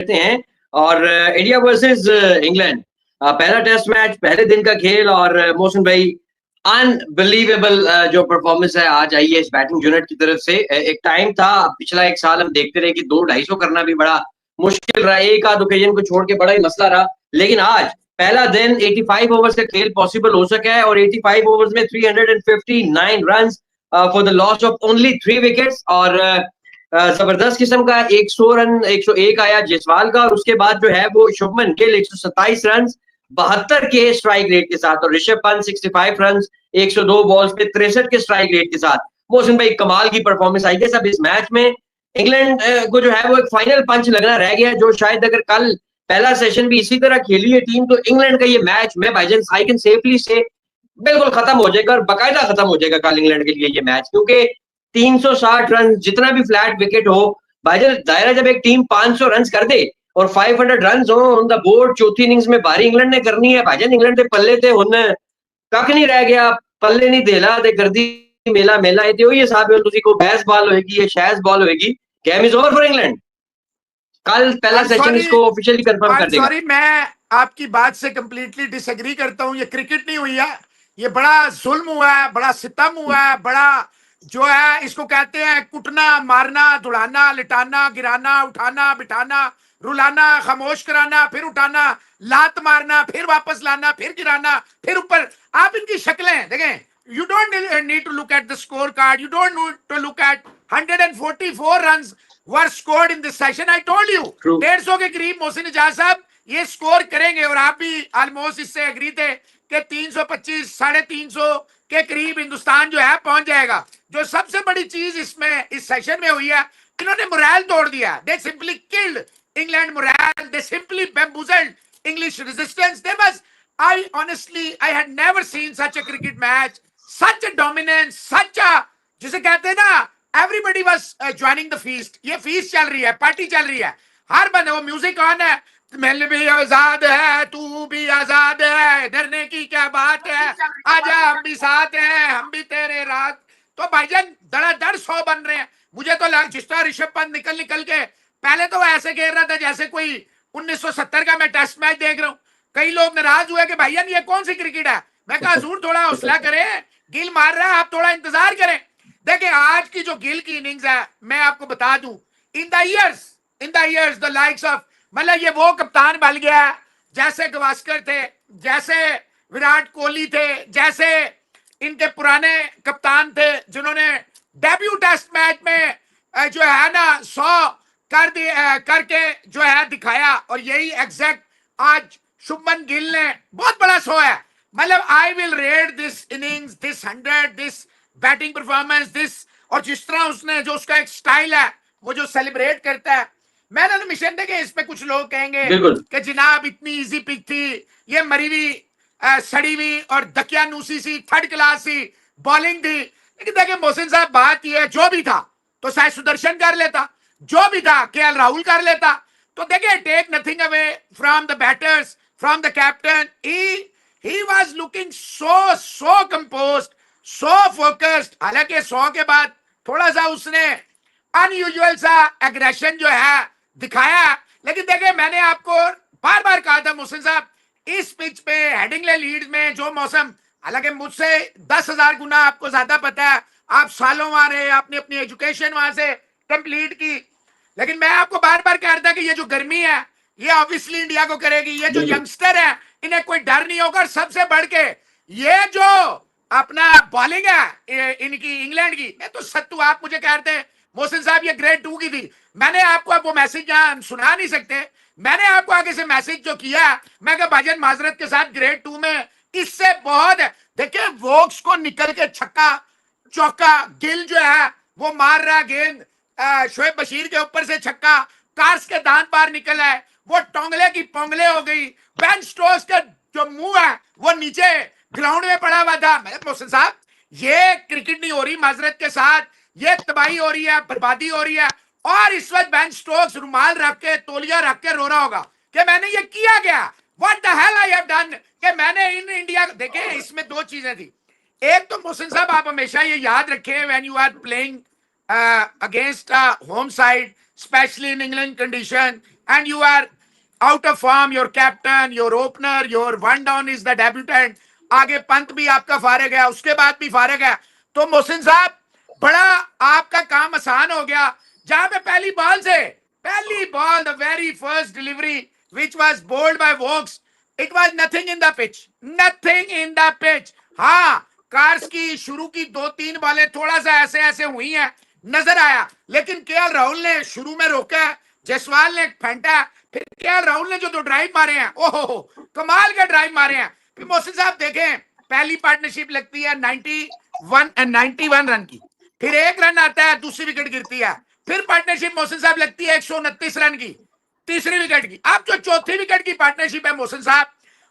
करते हैं और इंडिया वर्सेस इंग्लैंड पहला टेस्ट मैच, पहले दिन का खेल और मोहसिन भाई अनबिलीवेबल जो परफॉर्मेंस है आज आई है इस बैटिंग यूनिट की तरफ से। एक टाइम था पिछला एक साल हम देखते रहे कि 200-250 करना भी बड़ा मुश्किल रहा, एक आध ओकेजन को छोड़ के बड़ा ही मसला रहा, लेकिन आज पहला दिन 85 ओवर्स का खेल पॉसिबल हो सका है और 85 ओवर्स में 359 run for the loss of only 3 wickets और जबरदस्त किस्म का 100 रन 101 आया जयसवाल का और उसके बाद जो है वो शुभमन गिल 127 रन 72 के स्ट्राइक रेट के साथ और ऋषभ पंत 65 रन 102 बॉल्स पे 63 के स्ट्राइक रेट के साथ। मोहसिन भाई कमाल की परफॉर्मेंस आई है सब इस मैच में। इंग्लैंड को जो है वो एक फाइनल पंच लगना रह गया जो शायद अगर कल पहला सेशन भी इसी तरह खेली है टीम तो इंग्लैंड का ये मैच मैं भाईजान आई कैन सेफली से बिल्कुल खत्म हो जाएगा और बाकायदा खत्म हो जाएगा कल इंग्लैंड के लिए ये मैच, क्योंकि 360 रन जितना भी फ्लैट विकेट हो भाईजान दायरा जब एक टीम 500 रन कर दे और 500 रन हो ऑन द बोर्ड चौथी इनिंग्स में बारी इंग्लैंड ने करनी है भाईजान। इंग्लैंड के पल्ले थे हुन कख नहीं रह गया, पल्ले नहीं देला ते करदी मेला मेला है तो ये साहब तुसी को बैस बॉल होएगी ये शैज बॉल होएगी, game is over for England. कल पहला सेशन इसको ऑफिशियली कंफर्म कर देगा। सॉरी मैं आपकी बात से कंप्लीटली डिसएग्री करता हूं, ये क्रिकेट नहीं हुई है, ये बड़ा जुल्म हुआ है, बड़ा सितम हुआ है, बड़ा जो है इसको कहते हैं कुटना मारना धुड़ाना लिटाना गिराना उठाना बिठाना रुलाना खामोश कराना फिर उठाना लात मारना फिर वापस लाना फिर गिराना फिर ऊपर। आप इनकी शक्लें देखें, you don't need to look at the scorecard, you don't need to look at 144 runs were scored in this session. I told you 150 के करीब मोहसिन इजाज साहब ये स्कोर करेंगे और आप भी ऑलमोस्ट इससे एग्री थे कि 325 350 के करीब हिंदुस्तान जो है पहुंच जाएगा। जो सबसे बड़ी चीज इसमें इस सेशन में हुई है, इन्होंने मोरल तोड़ दिया। दे simply killed England moral, they simply bamboozled English resistance. There was, I honestly, I had never seen such a cricket match, such a dominance, such a, जिसे कहते हैं ना, everybody was joining the feast. ये feast चल रही है, party चल रही है, हर बंदे वो म्यूजिक ऑन है, मैं भी आजाद है तू भी आजाद है डरने की क्या बात है आजा हम भी साथ हैं हम भी तेरे रात। तो भाईजान धड़ाधड़ 100 बन रहे हैं। मुझे तो लग जिस तरह ऋषभ पंत निकल के पहले तो ऐसे खेल रहा था जैसे कोई 1970 का मैं टेस्ट मैच देख रहा हूँ। कई लोग नाराज हुए कि भाईजान ये कौन सी क्रिकेट है। मैं कहा हजूर थोड़ा हौसला करें, गिल मार रहा है आप थोड़ा इंतजार करें। देखिए आज की जो गिल की इनिंग्स है मैं आपको बता दूं, in the years the likes of, मतलब ये वो कप्तान बन गया जैसे गवास्कर थे, जैसे विराट कोहली थे, जैसे इनके पुराने कप्तान थे जिन्होंने डेब्यू टेस्ट मैच में जो है ना 100 करके जो है दिखाया और यही एग्जैक्ट आज शुभमन गिल ने बहुत बड़ा 100 है। मतलब I will rate this innings, this 100, this batting performance, this, और जिस तरह उसने जो उसका एक स्टाइल है वो जो सेलिब्रेट करता है। मैंने तो मिशन देखे इसमें कुछ लोग कहेंगे कि जनाब इतनी इजी पिच थी, ये मरी हुई सड़ी हुई और दकियानूसी सी थर्ड क्लास सी बॉलिंग थी। लेकिन देखिए मोहसिन साहब बात ये है जो भी था तो शायद सुदर्शन कर लेता, जो भी था केएल राहुल कर लेता। तो देखिए take nothing away from the batters, from the captain, he was looking so composed, so focused. हालांकि 100 के बाद थोड़ा सा उसने अनयूजुअल सा एग्रेशन जो है दिखाया। लेकिन देखिए मैंने आपको बार बार कहा था मोहसिन साहब इस पिच पे हेडिंगले लीड्स में जो मौसम, हालांकि मुझसे 10,000 गुना आपको ज्यादा पता है, आप सालों वहां रहे, आपने अपनी एजुकेशन वहां से कंप्लीट की। लेकिन मैं आपको बार बार कह रहा था कि ये जो गर्मी है ये ऑब्वियसली इंडिया को करेगी। ये जो यंगस्टर है इन्हें कोई डर नहीं होगा। सबसे बढ़ के ये जो अपना बॉलिंग है इनकी इंग्लैंड की, मैं तो सत्तू, आप मुझे कहते हैं मोहसिन साहब ये ग्रेड 2 की थी। मैंने आपको अब वो मैसेज यहाँ सुना नहीं सकते, मैंने आपको आगे से मैसेज जो किया मैं कहा भाईजान माजरत के साथ ग्रेड 2 में इससे बहुत है। देखिए वोक्स को निकल के छक्का चौका, गिल जो है वो मार रहा गेंद शोएब बशीर के ऊपर से छक्का, कार्स के दांत बाहर निकला है, वो टोंगले की पोंगले हो गई, बेन स्टोक्स का जो मुंह है वो नीचे ग्राउंड में पड़ा हुआ था। मैंने मोहसिन साहब ये क्रिकेट नहीं हो रही माजरत के साथ, ये तबाही हो रही है, बर्बादी हो रही है। और इस वक्त बेन स्टोक्स रुमाल रख के तौलिया रख के रो रहा होगा कि मैंने ये किया गया, what the hell I have done, कि मैंने इन इंडिया। देखे इसमें दो चीजें थी, एक तो मोहसिन साहब आप हमेशा ये याद रखें when you are playing against home side, specially in England condition and you are out of form, your captain, your opener, your one down is the debutant, आगे पंत भी आपका फारिग है, उसके बाद भी फारिग है, तो मोहसिन साहब बड़ा आपका काम आसान हो गया, जहां पे पहली ball the very first delivery which was bowled by Vokes, it was nothing in the pitch. हाँ, कार्स की शुरू की 2-3 बॉलें थोड़ा सा ऐसे हुई हैं, नजर आया, लेकिन केएल राहुल ने शुरू में रोका, जायसवाल ने फेंटा, फिर केएल राहुल ने जो 2 ड्राइव मारे हैं, ओहो कमाल के ड्राइव मारे हैं। फिर मोहसिन साहब देखें, पहली पार्टनरशिप लगती है 91 रन की, फिर 1 रन आता है, दूसरी विकेट गिरती है, फिर पार्टनरशिप मोहसिन साहब लगती है 129 रन की, तीसरी विकेट की। अब जो चौथी विकेट की पार्टनरशिप है मोहसिन साहब,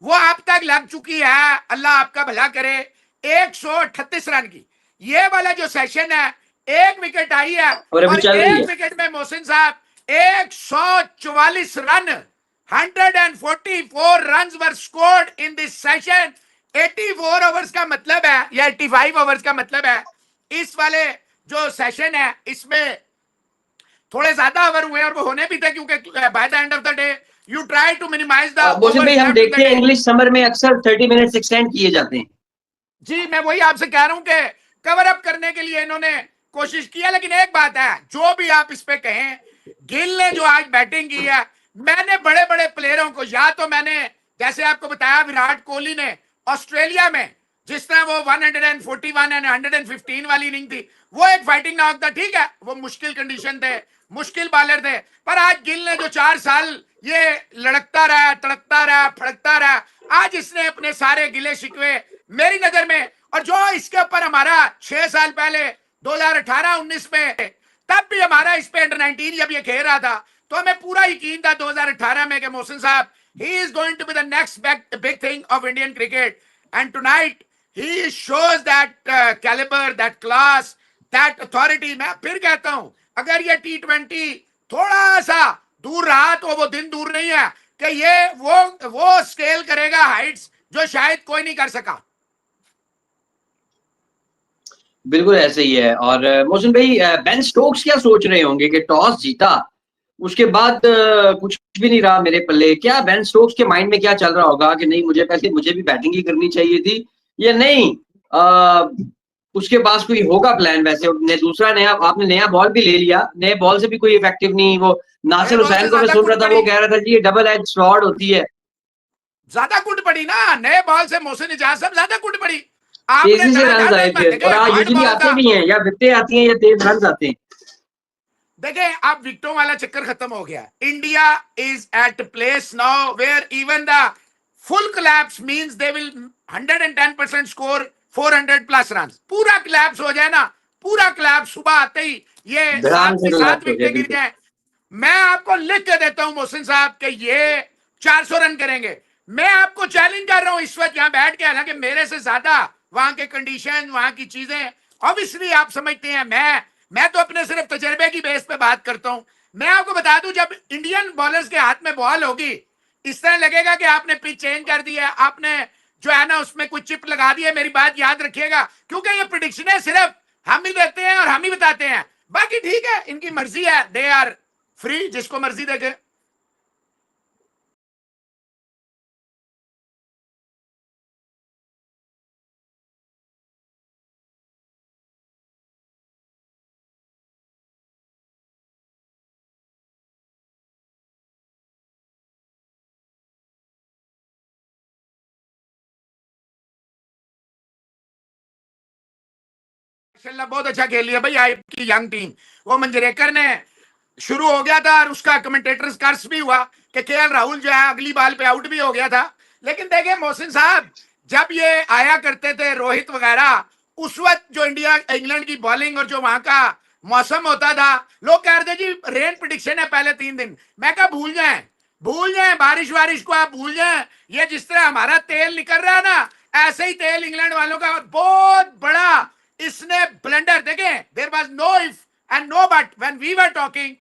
वो अब तक लग चुकी है, अल्लाह आपका भला करे, 138 रन की। ये वाला जो सेशन है, 1 विकेट आई है और 1 विकेट में मोहसिन साहब 144 run, 144 runs were scored in this session। 84 overs का मतलब है या 85 ओवर्स का मतलब है, इस वाले जो सेशन है इसमें थोड़े ज्यादा ओवर हुए और वो होने भी थे, क्योंकि by the end of the day you try to minimise the. भाई हम देखते हैं इंग्लिश समर में अक्सर 30 मिनट्स एक्सटेंड किए जाते हैं। जी, मैं वही आपसे कह रहा हूं कि कवर अप करने के लिए इन्होंने कोशिश किया, लेकिन एक बात है, जो भी आप इस पे कहें, गिल ने जो आज बैटिंग की है, मैंने बड़े बड़े प्लेयरों को, या तो मैंने जैसे आपको बताया विराट कोहली ने ऑस्ट्रेलिया में जिस तरह वो 141 एंड 115 वाली इनिंग थी, वो एक फाइटिंग नॉक था, ठीक है, वो मुश्किल कंडीशन थे, मुश्किल बॉलर थे, पर आज गिल ने जो 4 साल ये लड़कता रहा, तड़कता रहा, फड़कता रहा, आज इसने अपने सारे गिले शिकवे मेरी नजर में, और जो इसके ऊपर हमारा 6 साल पहले 2018-19 में, तब भी हमारा इस पे अंडर 19 जब ये खेल रहा था, तो हमें पूरा यकीन था 2018 में कि मोहसिन साहब he is going to be the next big thing of Indian cricket, and tonight he shows that caliber, that class, that authority। मैं फिर कहता हूं, अगर ये T20 थोड़ा सा दूर रहा तो वो दिन दूर नहीं है कि ये वो स्केल करेगा हाइट्स जो शायद कोई नहीं कर सका। बिल्कुल ऐसे ही है। और मोहसिन भाई, बेन स्टोक्स क्या सोच रहे होंगे कि टॉस जीता, उसके बाद कुछ भी नहीं रहा मेरे पल्ले, क्या बेन स्टोक्स के माइंड में क्या चल रहा होगा कि नहीं मुझे भी बैटिंग ही करनी चाहिए थी, या नहीं उसके पास कोई होगा प्लान? वैसे दूसरा आपने नया बॉल भी ले लिया, नए बॉल से भी कोई इफेक्टिव नहीं। वो नासिर हुसैन को मैं सुन रहा था, वो कह रहा था जी ये डबल एज स्वॉर्ड होती है, ज्यादा कुट पड़ी ना नए बॉल से, मोहसिन इजाज साहब ज्यादा कुट पड़ी, तेजी से रन आए थे, और यूजुअली आते भी हैं, या विकेटें आती हैं या तेज रन आते हैं। देखिए, अब विकेटों वाला चक्कर खत्म हो गया। India is at place now where even the full collapse means they will 110% score 400 plus run. पूरा collapse हो जाए ना, पूरा collapse, सुबह आते ही ये 7 विकेट गिर जाए, मैं आपको लिख के देता हूं मोहसिन साहब कि ये 400 रन करेंगे। मैं आपको चैलेंज कर रहा हूं इस वक्त यहां बैठ के, हालांकि मेरे से ज्यादा वहां के कंडीशन, वहां की चीजें ऑब्वियसली आप समझते हैं, मैं तो अपने सिर्फ तजर्बे की बेस पे बात करता हूं। मैं आपको बता दूं, जब इंडियन बॉलर्स के हाथ में बॉल होगी, इस तरह लगेगा कि आपने पिच चेंज कर दी है, आपने जो है ना उसमें कुछ चिप लगा दी है। मेरी बात याद रखिएगा, क्योंकि ये प्रेडिक्शन सिर्फ हम ही देते हैं और हम ही बताते हैं, बाकी ठीक है, इनकी मर्जी है, दे आर फ्री, जिसको मर्जी देखे। बहुत अच्छा खेल लिया भाई आपकी यंग टीम। वो मंजरेकर ने शुरू हो गया था और उसका कमेंटेटर्स कर्स भी हुआ कि केएल राहुल जो है अगली बॉल पे आउट भी हो गया था। लेकिन देखिए मोहसिन साहब, जब ये आया करते थे रोहित वगैरह, उस वक्त जो इंडिया इंग्लैंड की बॉलिंग और जो वहां का मौसम होता था, लोग कह रहे थे जी रेन प्रेडिक्शन है पहले 3 दिन। मैं कहा भूल जाएं बारिश वारिश को, आप भूल जाएं। ये जिस तरह हमारा तेल निकल रहा है ना, ऐसे ही तेल इंग्लैंड वालों का बहुत बड़ा इसने ब्लेंडर। देखें, there was no if and no but when we were talking,